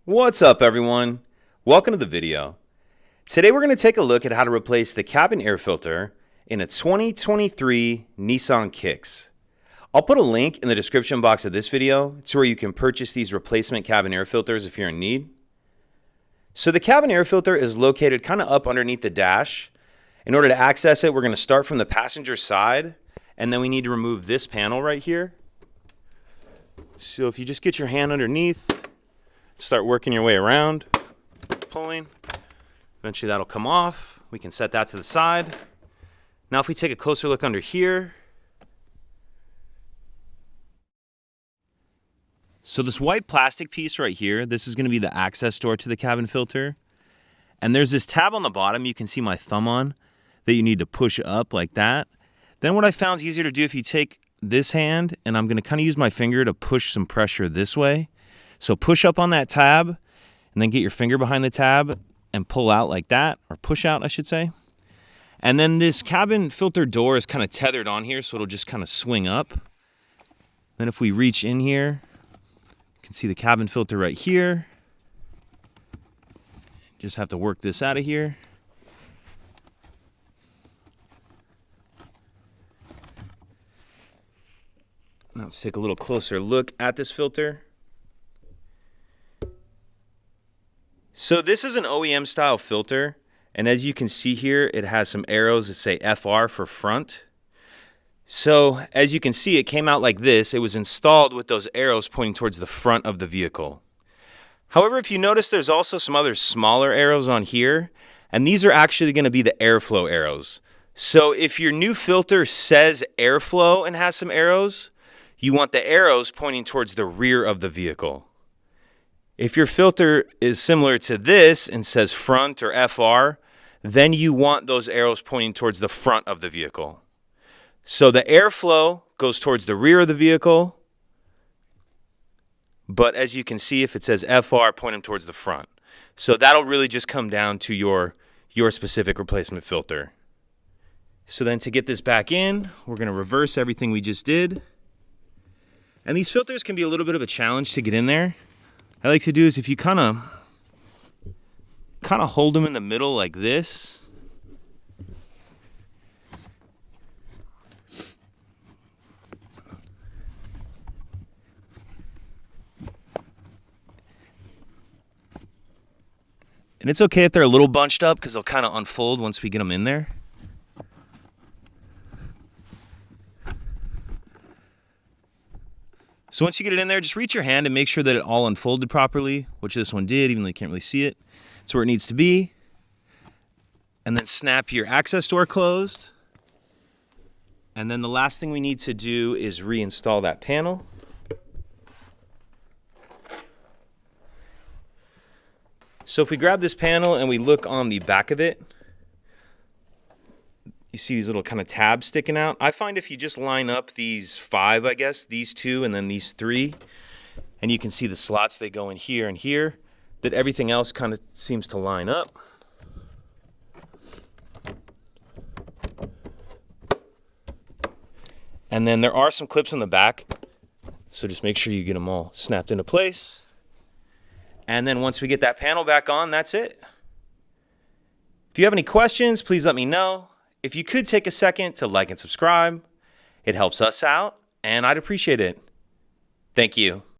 What's up, everyone? Welcome to the video. Today we're going to take a look at how to replace the cabin air filter in a 2023 Nissan Kicks. I'll put a link in the description box of this video to where you can purchase these replacement cabin air filters if you're in need. So the cabin air filter is located kind of up underneath the dash. In order to access it, we're going to start from the passenger side, and then we need to remove this panel right here. So if you just get your hand underneath, start working your way around, pulling. Eventually that'll come off. We can set that to the side. Now if we take a closer look under here. So this white plastic piece right here, this is going to be the access door to the cabin filter. And there's this tab on the bottom you can see my thumb on that you need to push up like that. Then what I found is easier to do if you take this hand, and I'm going to kind of use my finger to push some pressure this way. So push up on that tab and then get your finger behind the tab and pull out like that, or push out, I should say. And then this cabin filter door is kind of tethered on here, so it'll just kind of swing up. Then if we reach in here, you can see the cabin filter right here. Just have to work this out of here. Now let's take a little closer look at this filter. So this is an OEM style filter, and as you can see here, it has some arrows that say FR for front. So as you can see, it came out like this. It was installed with those arrows pointing towards the front of the vehicle. However, if you notice, there's also some other smaller arrows on here, and these are actually going to be the airflow arrows. So if your new filter says airflow and has some arrows, you want the arrows pointing towards the rear of the vehicle. If your filter is similar to this and says front or FR, then you want those arrows pointing towards the front of the vehicle. So the airflow goes towards the rear of the vehicle, but as you can see, if it says FR, point them towards the front. So that'll really just come down to your specific replacement filter. So then to get this back in, we're going to reverse everything we just did. And these filters can be a little bit of a challenge to get in there. I like to do is if you kind of hold them in the middle like this. And it's okay if they're a little bunched up because they'll kind of unfold once we get them in there. So once you get it in there, just reach your hand and make sure that it all unfolded properly, which this one did, even though you can't really see it. It's where it needs to be. And then snap your access door closed. And then the last thing we need to do is reinstall that panel. So if we grab this panel and we look on the back of it, you see these little kind of tabs sticking out. I find if you just line up these 5, I guess, these 2 and then these 3, and you can see the slots, they go in here and here, that everything else kind of seems to line up. And then there are some clips on the back, so just make sure you get them all snapped into place. And then once we get that panel back on, that's it. If you have any questions, please let me know. If you could take a second to like and subscribe, it helps us out, and I'd appreciate it. Thank you.